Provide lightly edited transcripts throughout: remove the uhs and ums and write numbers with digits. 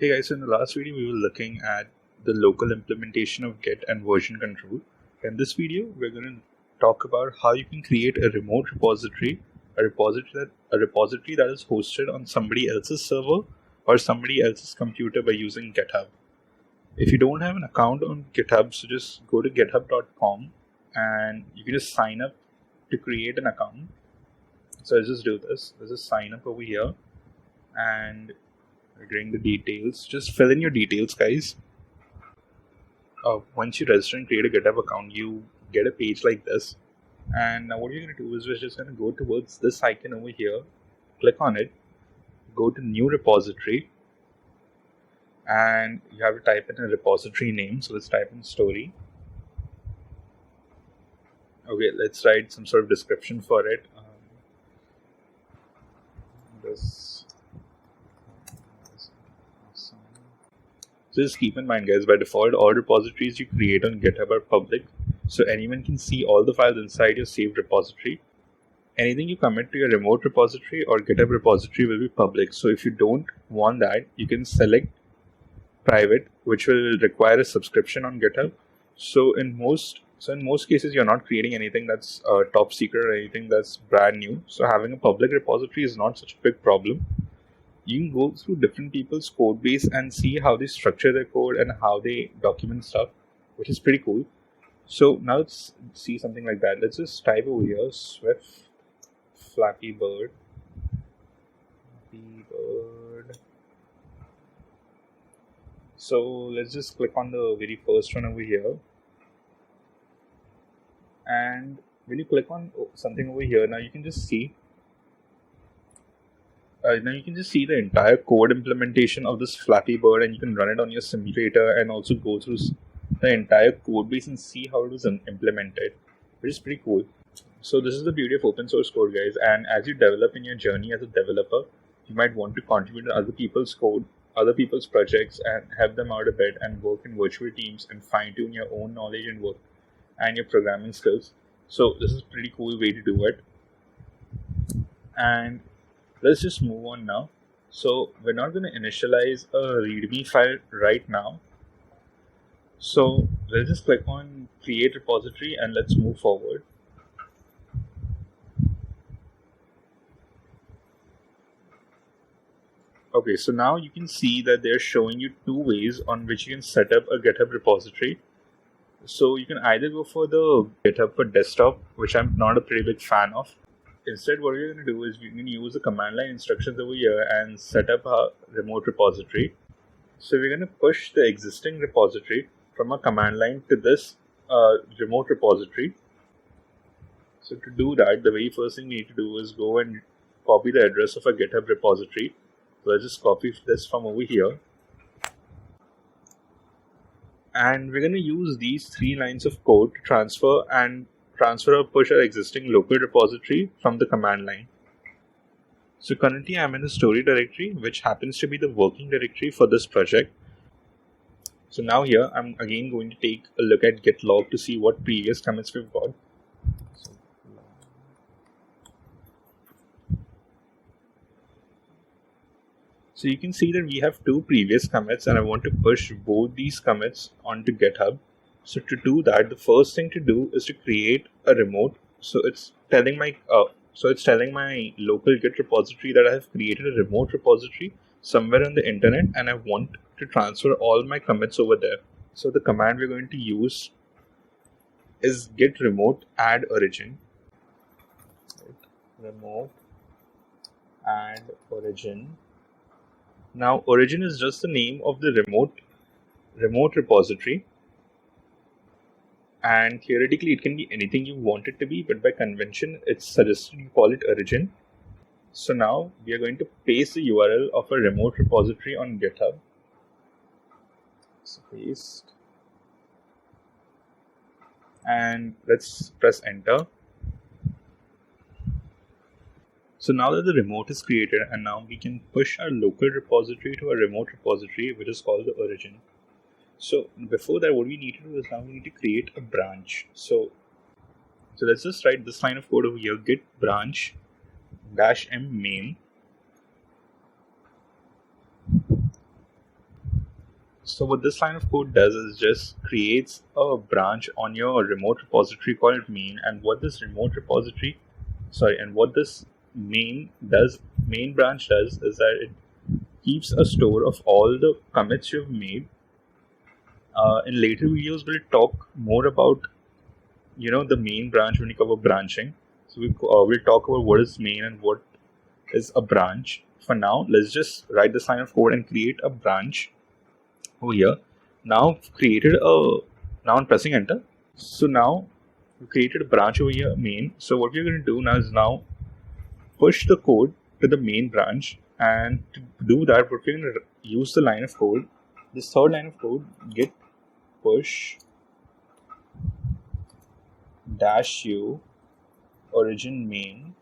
Hey guys, so in the last video we were looking at the local implementation of Git and version control. In this video we're going to talk about how you can create a remote repository, a repository that is hosted on somebody else's server or somebody else's computer by using GitHub. If you don't have an account on GitHub, so just go to github.com and you can just sign up to create an account. So let's just do this. Let's just sign up over here and we're getting the details. Just fill in your details, guys. Once you register and create a GitHub account, you get a page like this. And now what you're going to do is we're just going to go towards this icon over here, click on it, go to new repository, and you have to type in a repository name. So let's type in story. Okay, let's write some sort of description for it. So just keep in mind, guys, by default, all repositories you create on GitHub are public, so anyone can see all the files inside your saved repository. Anything you commit to your remote repository or GitHub repository will be public. So if you don't want that, you can select private, which will require a subscription on GitHub. So in most cases, you're not creating anything that's top secret or anything that's brand new. So having a public repository is not such a big problem. You can go through different people's code base and see how they structure their code and how they document stuff, which is pretty cool. So now let's see something like that. Let's just type over here Swift Flappy Bird. So let's just click on the very first one over here. And when you click on something over here, now you can just see the entire code implementation of this Flappy Bird, and you can run it on your simulator and also go through the entire code base and see how it was implemented, which is pretty cool. So this is the beauty of open source code, guys. And as you develop in your journey as a developer, you might want to contribute to other people's code, other people's projects, and help them out a bit and work in virtual teams and fine-tune your own knowledge and work and your programming skills. So this is a pretty cool way to do it. And let's just move on now. So we're not going to initialize a README file right now. So let's just click on create repository and let's move forward. Okay, so now you can see that they're showing you two ways on which you can set up a GitHub repository. So you can either go for the GitHub for desktop, which I'm not a pretty big fan of. Instead, what you're going to do is you can use the command line instructions over here and set up a remote repository. So we're going to push the existing repository from a command line to this remote repository. So to do that, the very first thing we need to do is go and copy the address of a GitHub repository. So let's just copy this from over here. And we're going to use these 3 lines of code to transfer or push our existing local repository from the command line. So currently I'm in the story directory, which happens to be the working directory for this project. So now here I'm again going to take a look at git log to see what previous commits we've got. So you can see that we have 2 previous commits and I want to push both these commits onto GitHub. So to do that, the first thing to do is to create a remote. So it's telling my local Git repository that I have created a remote repository somewhere on the internet and I want to transfer all my commits over there. So the command we're going to use is git remote add origin. Remote add origin. Now origin is just the name of the remote repository. And theoretically, it can be anything you want it to be, but by convention, it's suggested you call it origin. So now we are going to paste the URL of a remote repository on GitHub. So paste. And let's press enter. So now that the remote is created, and now we can push our local repository to a remote repository, which is called the origin. So before that, what we need to do is now we need to create a branch. So let's just write this line of code over here, git branch -m main So what this line of code does is just creates a branch on your remote repository called main, and what this main branch does is that it keeps a store of all the commits you've made. In later videos, we'll talk more about the main branch when we cover branching. So we'll talk about what is main and what is a branch. For now, let's just write this line of code and create a branch over here. Now I'm pressing enter. So now we created a branch over here, main. So what we're going to do now is push the code to the main branch, and to do that, we're going to use the line of code, this third line of code, git push -u origin main.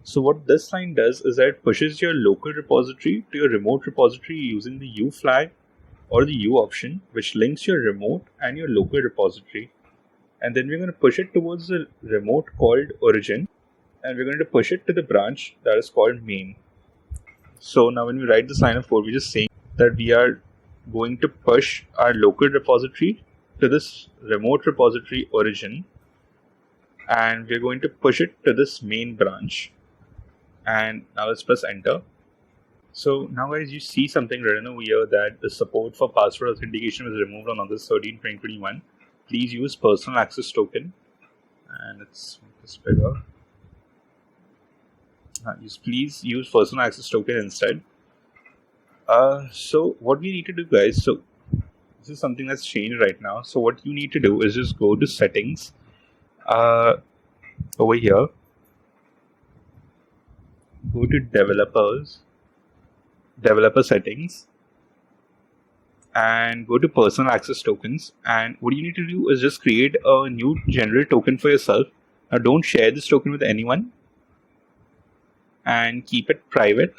So what this line does is that it pushes your local repository to your remote repository using the U flag or the U option, which links your remote and your local repository. And then we're going to push it towards the remote called origin, and we're going to push it to the branch that is called main. So now when we write this line of code, we're just saying that we are going to push our local repository to this remote repository origin, and we're going to push it to this main branch. And now let's press enter. So now guys, you see something written over here that the support for password authentication was removed on August 13, 2021. Please use personal access token. And let's make this bigger. Please use personal access token instead. So what we need to do, guys, so this is something that's changed right now. So what you need to do is just go to settings over here. Go to developer settings, and go to personal access tokens. And what you need to do is just create a new general token for yourself. Now don't share this token with anyone, and keep it private.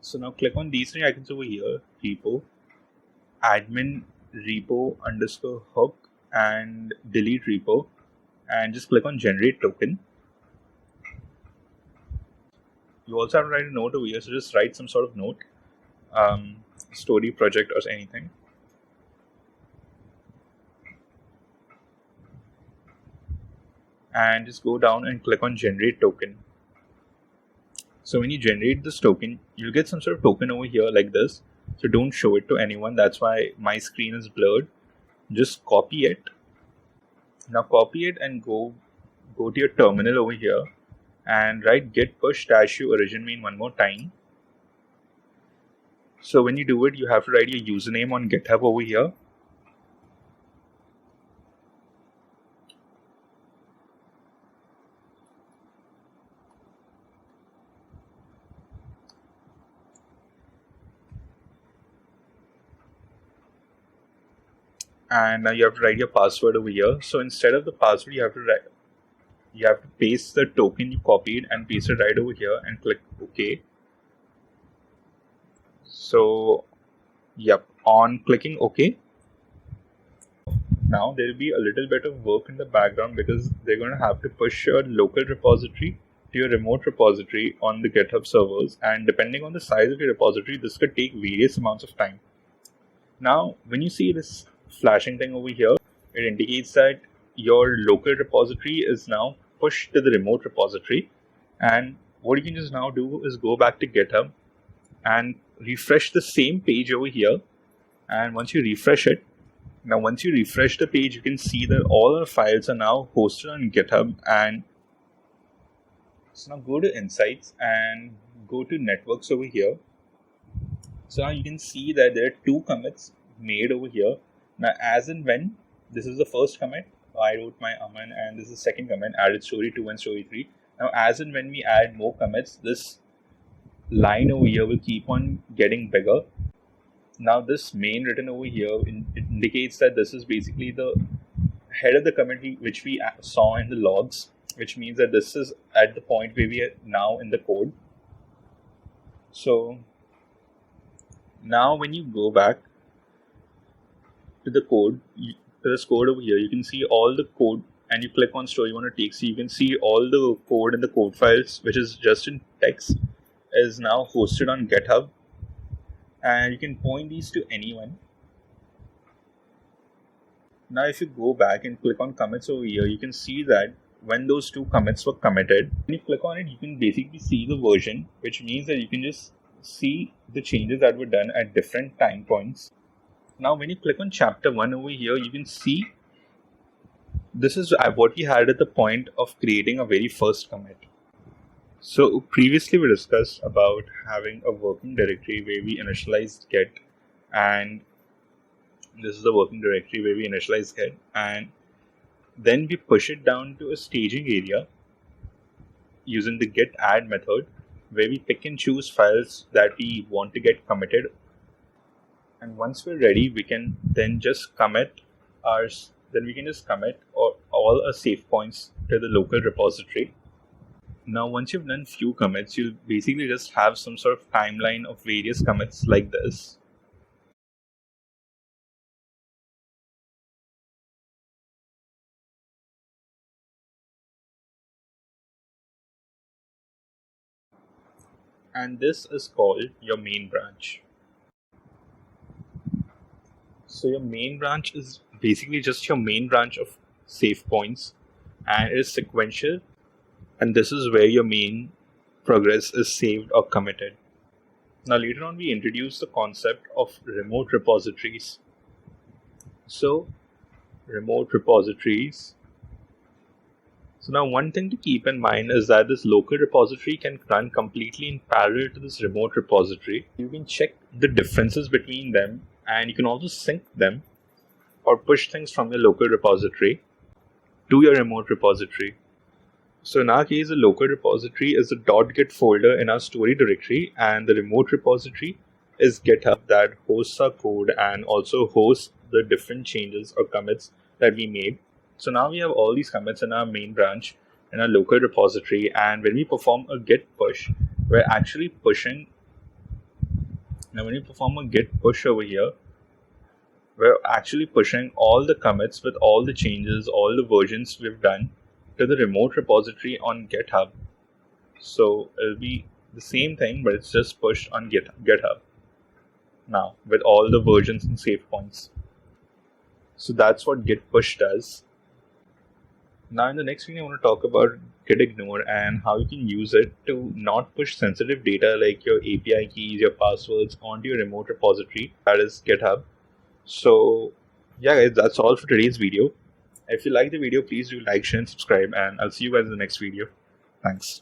So now click on these three icons over here: repo, admin, repo _hook, and delete repo, and just click on generate token. You also have to write a note over here, so just write some sort of note, story, project, or anything. And just go down and click on generate token. So when you generate this token, you'll get some sort of token over here like this. So don't show it to anyone. That's why my screen is blurred. Just copy it. Now copy it and go to your terminal over here, and write git push -u origin main one more time. So when you do it, you have to write your username on GitHub over here. And now you have to write your password over here. So instead of the password, you have to paste the token you copied and paste it right over here and click OK. So, yep, on clicking OK, now there will be a little bit of work in the background because they're going to have to push your local repository to your remote repository on the GitHub servers. And depending on the size of your repository, this could take various amounts of time. Now, when you see this flashing thing over here, it indicates that your local repository is now pushed to the remote repository. And what you can just now do is go back to GitHub and refresh the same page over here. And once you refresh the page, you can see that all our files are now hosted on GitHub. And so now go to Insights and go to Networks over here. So now you can see that there are 2 commits made over here. Now, as and when, this is the first commit, I wrote my Aman, and this is the second commit, added story 2 and story 3. Now, as and when we add more commits, this line over here will keep on getting bigger. Now, this main written over here, it indicates that this is basically the head of the commit which we saw in the logs, which means that this is at the point where we are now in the code. So, now when you go back to the code, to this code over here, you can see all the code, and you click on story 1 or take, so you can see all the code in the code files, which is just in text, is now hosted on GitHub. and you can point these to anyone. Now if you go back and click on commits over here, you can see that when those two commits were committed, when you click on it, you can basically see the version, which means that you can just see the changes that were done at different time points. Now when you click on chapter 1 over here, you can see this is what we had at the point of creating a very first commit. So previously we discussed about having a working directory where we initialized Git, and this is the working directory where we initialize Git, and then we push it down to a staging area using the git add method, where we pick and choose files that we want to get committed. And once we're ready, we can then just commit all our save points to the local repository. Now, once you've done few commits, you'll basically just have some sort of timeline of various commits like this. And this is called your main branch. So your main branch is basically just your main branch of save points, and it is sequential, and this is where your main progress is saved or committed. Now later on we introduce the concept of remote repositories. So remote repositories. So now one thing to keep in mind is that this local repository can run completely in parallel to this remote repository. You can check the differences between them, and you can also sync them or push things from your local repository to your remote repository. So in our case, the local repository is the .git folder in our story directory, and the remote repository is GitHub that hosts our code and also hosts the different changes or commits that we made. So now we have all these commits in our main branch in our local repository, and when we perform a git push, we're actually pushing. Now when we perform a git push over here, we're actually pushing all the commits with all the changes, all the versions we've done to the remote repository on GitHub. So it'll be the same thing, but it's just pushed on GitHub now with all the versions and save points. So that's what git push does. Now in the next video, I want to talk about git ignore and how you can use it to not push sensitive data like your API keys, your passwords onto your remote repository, that is GitHub. So yeah guys, that's all for today's video. If you like the video, please do like, share and subscribe, and I'll see you guys in the next video. Thanks.